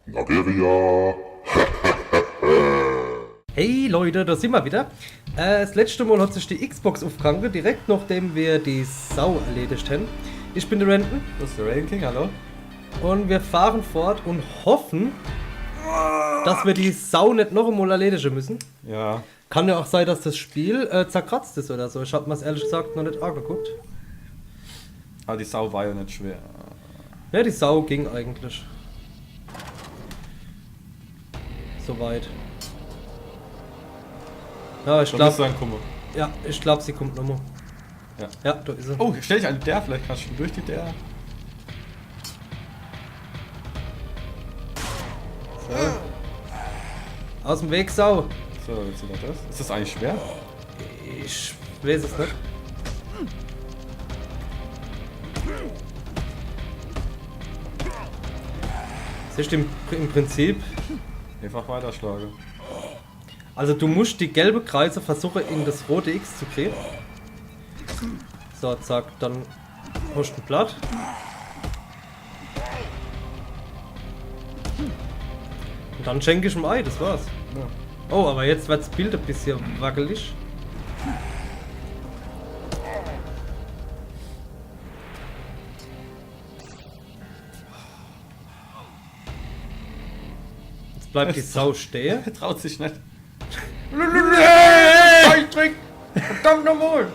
Nageria. Hey Leute, da sind wir wieder. Das letzte Mal hat sich die Xbox aufgehangen, direkt nachdem wir die Sau erledigt haben. Ich bin der Renton. Das ist der Rain King, hallo? Und wir fahren fort und hoffen, dass wir die Sau nicht noch einmal erledigen müssen. Ja. Kann ja auch sein, dass das Spiel zerkratzt ist oder so. Ich habe mir ehrlich gesagt noch nicht angeguckt. Aber die Sau war ja nicht schwer. Ja, die Sau ging eigentlich. Soweit. Ja, ich Da glaube. bist du ankommen. Ja, ich glaube, sie kommt nochmal. Ja. Ja, da ist sie. Oh, stell dich an der, vielleicht kannst du durch die der. So. Aus dem Weg, Sau. So, jetzt sieht er das. Ist das eigentlich schwer? Ich weiß es nicht. Es ist im Prinzip. Einfach weiterschlagen. Also du musst die gelbe Kreise versuchen in das rote X zu kriegen. So, zack, dann hast du ein Blatt. Und dann schenke ich ihm Ei, das war's. Ja. Oh, aber jetzt wird das Bild ein bisschen wackelig. Jetzt bleibt die Sau stehen. Er traut sich nicht. Trick! Verdammt nochmal!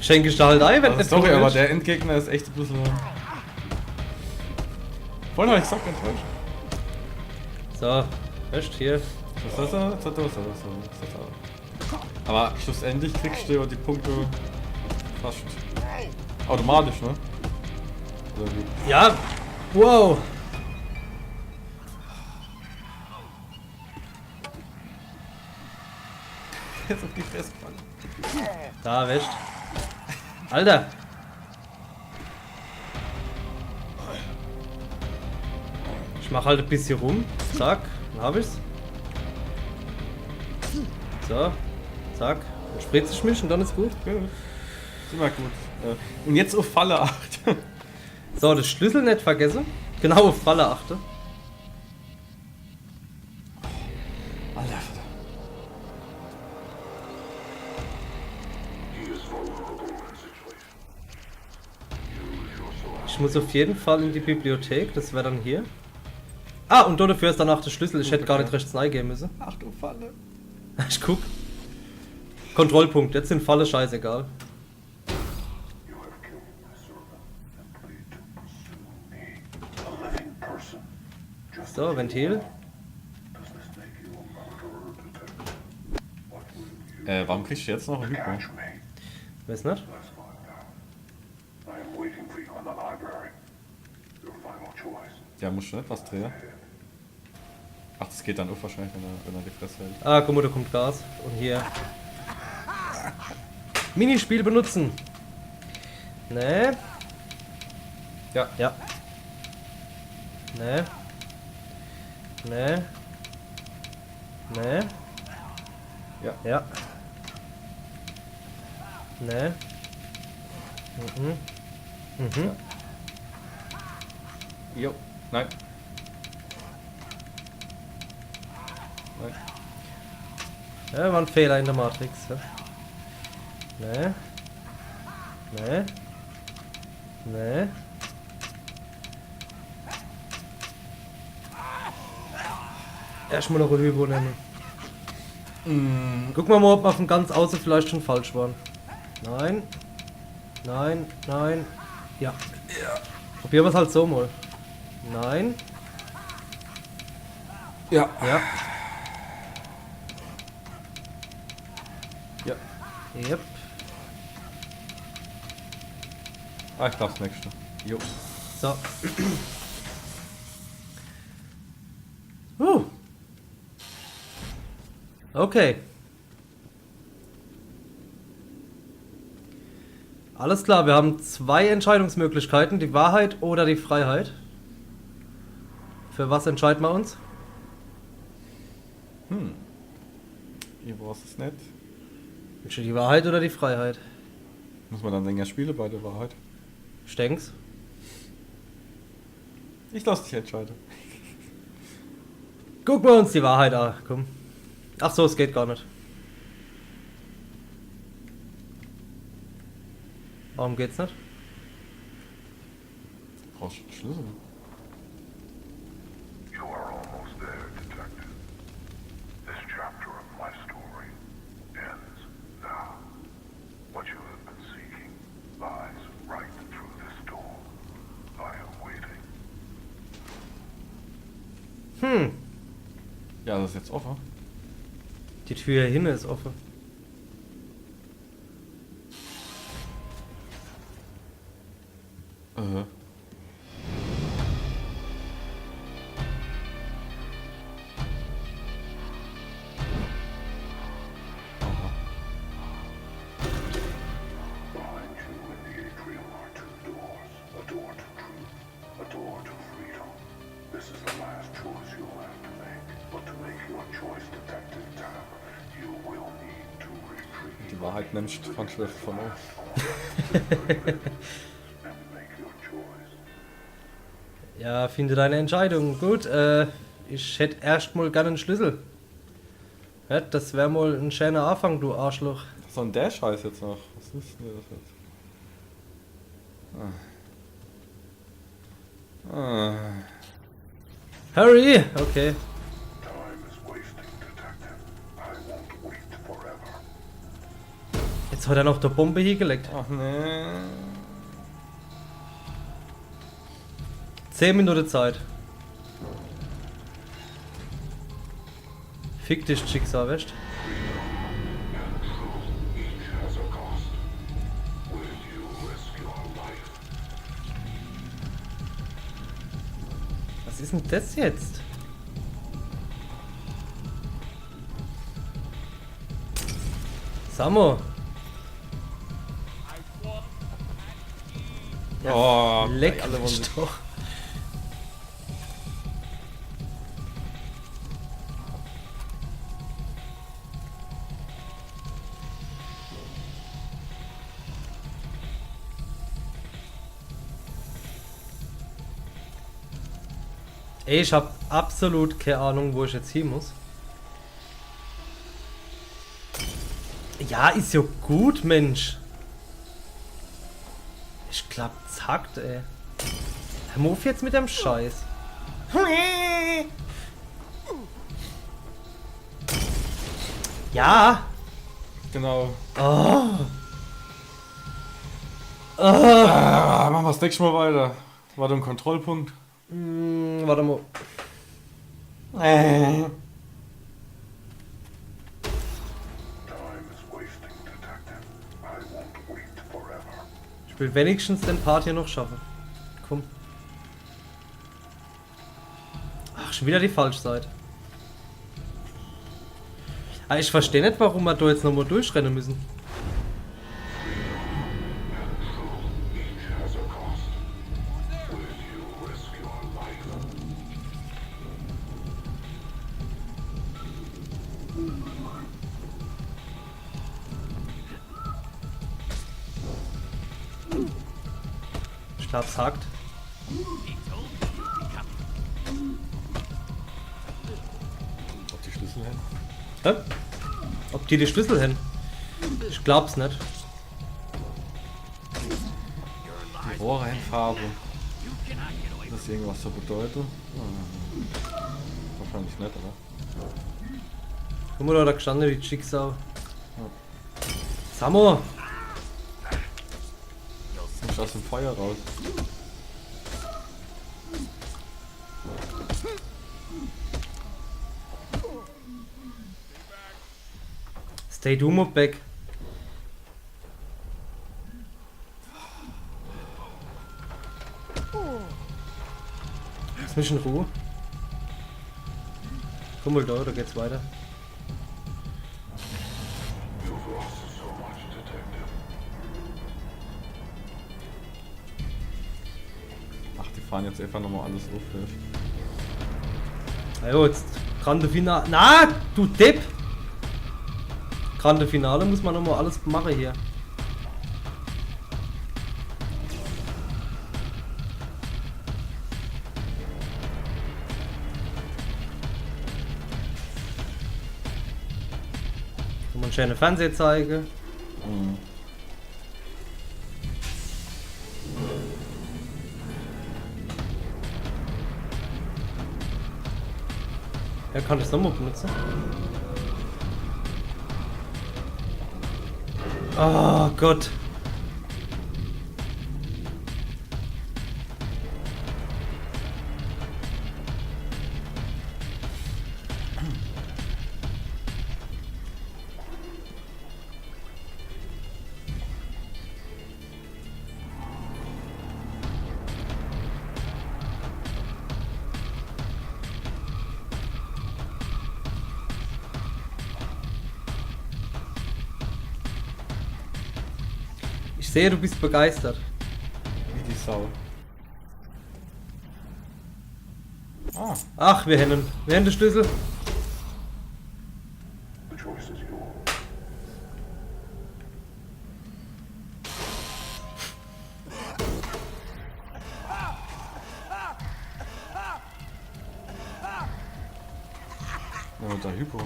Schenke ich da halt ein, wenn Also, nicht sorry, so aber ist. der Endgegner ist echt ein bisschen. Vorhin habe ich gesagt, enttäuscht. So, echt hier. Aber schlussendlich kriegst du ja die Punkte fast automatisch, ne? Oder wie? Ja, wow. Jetzt auf die Fresse gefallen. Da, wäscht. Alter! Ich mach halt ein bisschen rum. Zack, dann hab ich's. So, zack. Dann spritze ich mich und dann ist gut. Ja, ist immer gut. Und jetzt auf Falle 8. So, das Schlüssel nicht vergessen. Genau auf Falle achte. Alter, Ich muss auf jeden Fall in die Bibliothek, das wäre dann hier. Ah, und dafür ist danach der Schlüssel. Ich hätte gar nicht rechts reingehen müssen. Achtung, Falle. Ich guck. Kontrollpunkt, jetzt sind Falle scheißegal. You have killed my servant and plead to pursue me, a living person. Just So, Ventil. does this make you a murderer, detective? What will you Warum kriegst du jetzt noch ein Mikro? catch me? Weiß nicht. Let's find out. I am waiting for you in the library. Your final choice. Ja, musst du nicht was drehen. Ach, das geht dann auf wahrscheinlich, wenn er die Fresse hält. Ah, guck mal, da kommt Gas. Und hier. Minispiel benutzen. Ne? Ja. Ja. Ne? Ne? Ne? Ja. Ja. Ne? Mhm. Mhm. Jo. Nein. Nein. Ja, war ein Fehler in der Matrix. Ja. Ne? Ne? Ne? Erstmal noch eine Hypo nehmen. Gucken wir mal, ob wir von ganz außen vielleicht schon falsch waren. Nein. Nein, nein. Ja. Probieren wir es halt so mal. Nein. Ja. Ja. Ja. Yep. Ah, ich darf das nächste. Jo. So. Okay. Alles klar, wir haben zwei Entscheidungsmöglichkeiten, die Wahrheit oder die Freiheit. Für was entscheiden wir uns? Ihr brauchst es nicht. Willst du die Wahrheit oder die Freiheit? Muss man dann länger spielen bei der Wahrheit? Ich denk's. Ich lass dich entscheiden. Gucken wir uns die Wahrheit an, komm. Ach so, es geht gar nicht. Warum geht's nicht? Brauchst du einen Schlüssel? You are almost there, detective. This chapter of my story ends now. What you have been seeking lies right through this door. I am waiting. Ja, das ist jetzt offen. Die Tür hier hinten ist offen. Äh. Aha. Behind you in the atrium are two doors. A door to truth, a door to freedom. This is the last choice you'll have to make. But to make your choice, Detective Tapp, you will need to retreat. Die Wahrheit nimmst von Schrift von auf. And make your choice. Ja, finde deine Entscheidung. Gut, ich hätte erstmal gerne einen Schlüssel. Ja, das wäre mal ein schöner Anfang, du Arschloch. Was soll denn der Scheiß jetzt noch? Was ist denn das jetzt? Hurry! Okay. Time is wasting, Detective. I won't wait forever. Jetzt hat er noch der Bombe hier gelegt. Ach nee. 10 Minuten Zeit. Fick dich, Schicksal, weißt? Each has a cost. Will you risk your life? Was ist denn das jetzt? Samo, Oh, leck alle wollen mich sich- doch. Ey, ich hab absolut keine Ahnung, wo ich jetzt hin muss. Ja, ist ja gut, Mensch. Ich glaub, zackt, ey. Hör mal auf jetzt mit dem Scheiß. Ja. Genau. Oh. Machen wir das nächste Mal weiter. War da ein Kontrollpunkt? Warte mal. Time is wasting, Detective. I won't wait forever. Ich will wenigstens den Part hier noch schaffen. Komm. Ach, schon wieder die Falschseite. Ah, ich verstehe nicht, warum wir da jetzt nochmal durchrennen müssen. Each has a cost. Will you risk your life? Ich glaub's hakt. Ob die Schlüssel hin? Hä? Ob die Schlüssel hin? Ich glaub's nicht. Die Rohreinfarbe. Das irgendwas so bedeutet? Wahrscheinlich nicht, oder? Guck mal, da gestanden, die Schicksal. Samo! Jetzt muss ich aus dem Feuer raus. Stay Dumo back. Lass mich in Ruhe. Guck mal da geht's weiter. You've lost so much, Detective. Ach, die fahren jetzt einfach nochmal alles auf. Also jetzt Grande Finale. Na, du Depp! Grande Finale muss man nochmal alles machen hier. einen schönen Fernseher zeigen. Mhm. Ja, kann ich es nochmal benutzen? Oh Gott. Ich sehe, du bist begeistert. Wie die Sau. Ah, Ach, wir haben den Schlüssel. The choice is yours. ja, der Hypo.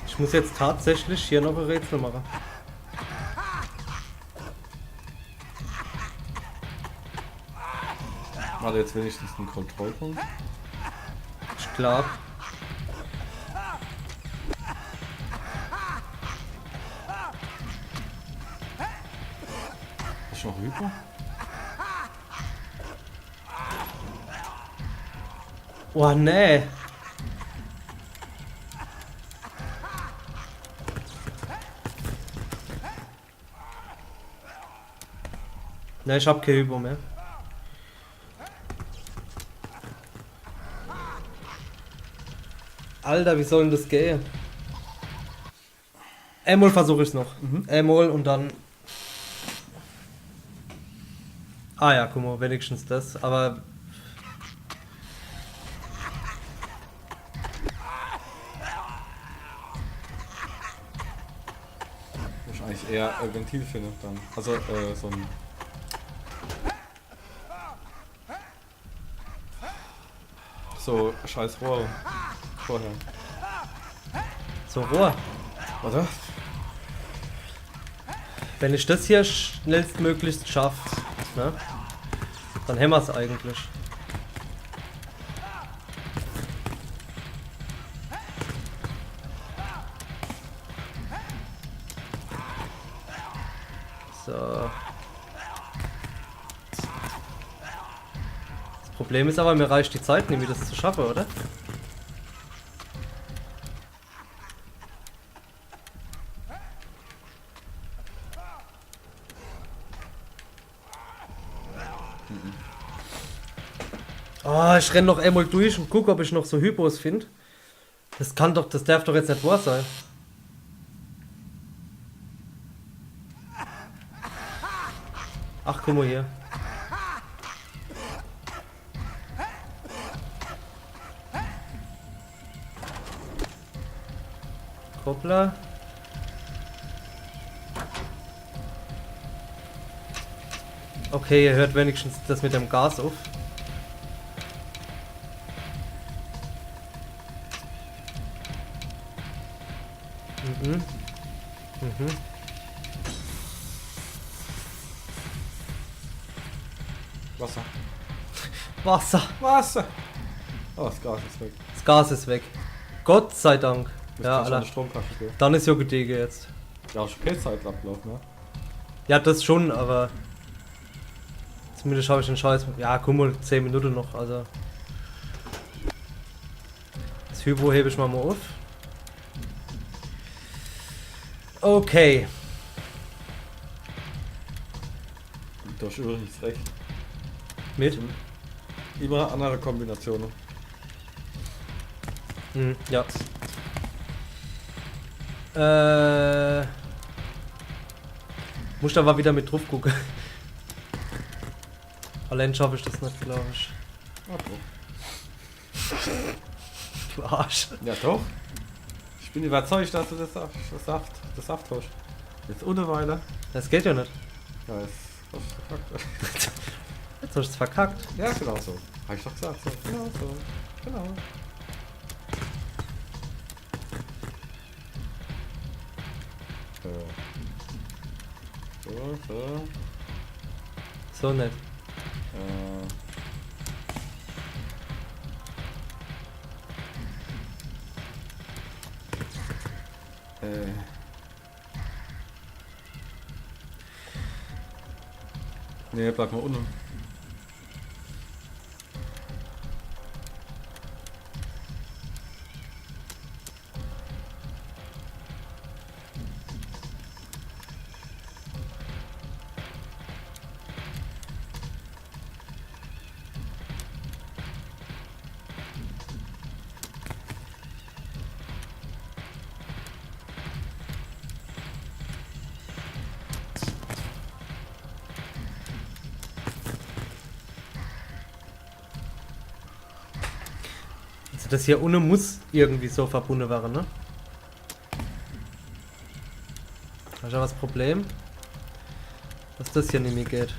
Ich muss jetzt tatsächlich hier noch ein Rätsel machen. War jetzt wenigstens ein Kontrollpunkt? Ich glaube. Ist noch Hypo? Oh nee. Ne, ich hab keine Übung mehr. Alter, wie soll denn das gehen? Einmal versuche ich es noch. Einmal und dann. Ah ja, guck mal, wenigstens das. Aber Wahrscheinlich eher Ventil finden dann. Also so ein. So scheiß Rohr vorher. so Rohr. Oder? Wenn ich das hier schnellstmöglichst schaffe, ne, dann haben wir es eigentlich. So. Das Problem ist aber, mir reicht die Zeit nicht, wie das zu schaffen, oder? Oh, ich renn noch einmal durch und guck, ob ich noch so Hypos finde. Das darf doch jetzt nicht wahr sein. Ach, guck mal hier. Koppler. Okay, ihr hört wenigstens das mit dem Gas auf. Mhm. Mhm. Wasser. Wasser. Wasser! Oh, das Gas ist weg. Das Gas ist weg. Gott sei Dank. Das Ja, kann schon Alter. eine Stromkasche gehen. Dann ist ja gedege jetzt. Ja, ist okay Zeitablauf, ne? Ja, das schon, aber zumindest habe ich den Scheiß. Ja, guck mal, 10 Minuten noch. Also das Hypo hebe ich mal auf. Okay. Du hast übrigens recht. Mit? Immer andere Kombinationen. Ja. Muss da mal wieder mit drauf gucken. Allein schaffe ich das nicht, glaube ich. Ah, doch. Du Arsch. Ja, doch. Ich bin überzeugt, dass du das Saft hast. Jetzt ohne Weile. Das geht ja nicht. Ja, Hast du verkackt. Jetzt hast du es verkackt. Ja, genau so. Hab ich doch gesagt. So. Genau so. Genau. So. So nett. Nee, bleib mal unten. Also das hier ohne muss irgendwie so verbunden werden, ne? Hast du aber das Problem, dass das hier nicht mehr geht.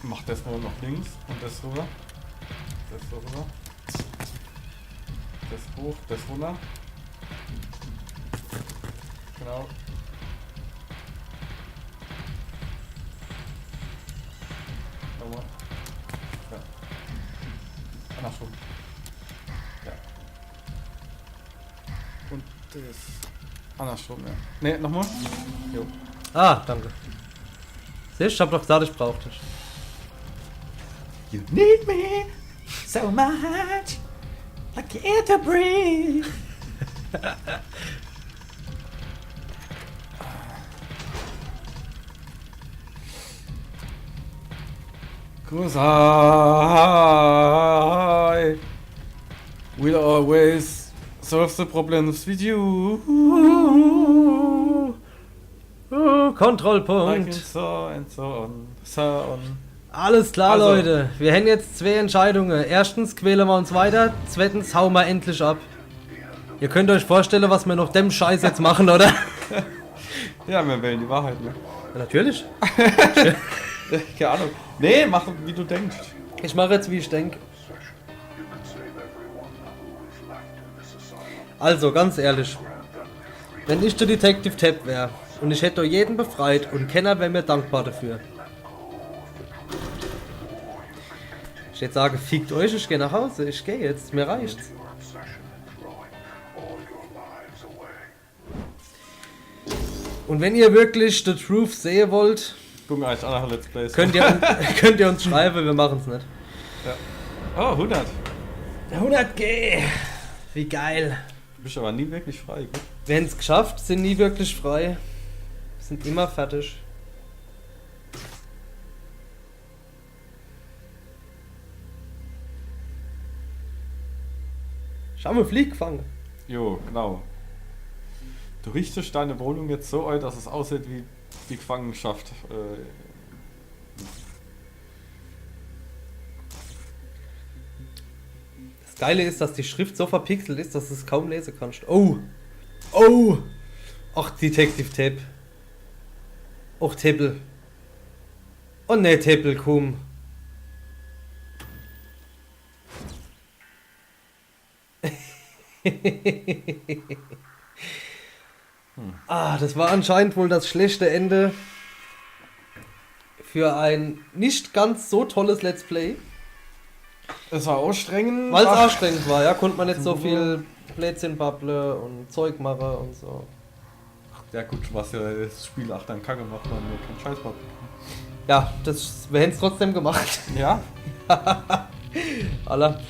Mach das mal nach links und das rüber. Das so rüber. Das hoch, das runter. Genau. Nochmal. Ja. Andersrum. Ja. Und das. Andersrum, ja. Ne, nochmal. Jo. Ah, danke. Siehst du, ich hab doch gesagt, ich brauch dich. You need me so much. I can't breathe. Cause I will always solve the problems with you. Like Kontrollpunkt. so and so on. So on. Alles klar, Also. Leute. Wir haben jetzt zwei Entscheidungen. Erstens quälen wir uns weiter. Zweitens hauen wir endlich ab. Ihr könnt euch vorstellen, was wir noch dem Scheiß jetzt machen, oder? Ja, wir wählen die Wahrheit, ne? Ja, natürlich. Keine Ahnung. Nee, mach wie du denkst. Ich mache jetzt, wie ich denke. Session. You can save everyone who is left in this asylum. Also, ganz ehrlich. Grant them their freedom. Wenn ich der Detective Tab wäre und ich hätte jeden befreit und keiner wäre mir dankbar dafür. Ich hätte sagen, fickt euch, ich gehe nach Hause. Ich gehe jetzt. Mir reicht's. Your obsession in throwing all your lives away. Und wenn ihr wirklich The Truth sehen wollt, Gucken eigentlich andere Let's Plays. könnt ihr uns schreiben, wir machen es nicht. Oh, 100. 100G! Wie geil. Du bist aber nie wirklich frei, gut? Wir haben es geschafft, sind nie wirklich frei. Sind immer fertig. Schau mal, Flieg gefangen. Jo, genau. Du richtest deine Wohnung jetzt so ein, dass es aussieht wie die Gefangenschaft. Das Geile ist, dass die Schrift so verpixelt ist, dass du es kaum lesen kannst. Oh! Oh! Ach, Detective Tab. Och, Teppel. Oh ne, Teppel, komm. Ah, das war anscheinend wohl das schlechte Ende für ein nicht ganz so tolles Let's Play. Es war anstrengend. Weil es anstrengend war, ja, konnte man nicht so viel Blödsinn babble und Zeug machen und so. Ja gut, was ja das Spiel 8 dann kacke macht, man nur keinen Scheiß macht. Ja, wir hätten es trotzdem gemacht. Ja? Aller.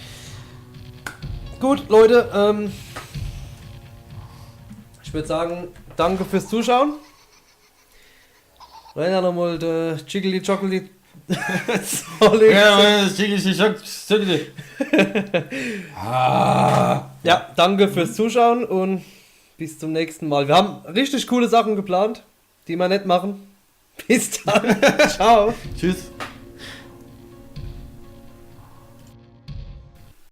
Gut, Leute, ich würde sagen, danke fürs Zuschauen. Rainer nochmal der Chickly Chocolate. Ja, danke fürs Zuschauen und bis zum nächsten Mal. Wir haben richtig coole Sachen geplant, die wir nicht machen. Bis dann. Ciao. Tschüss.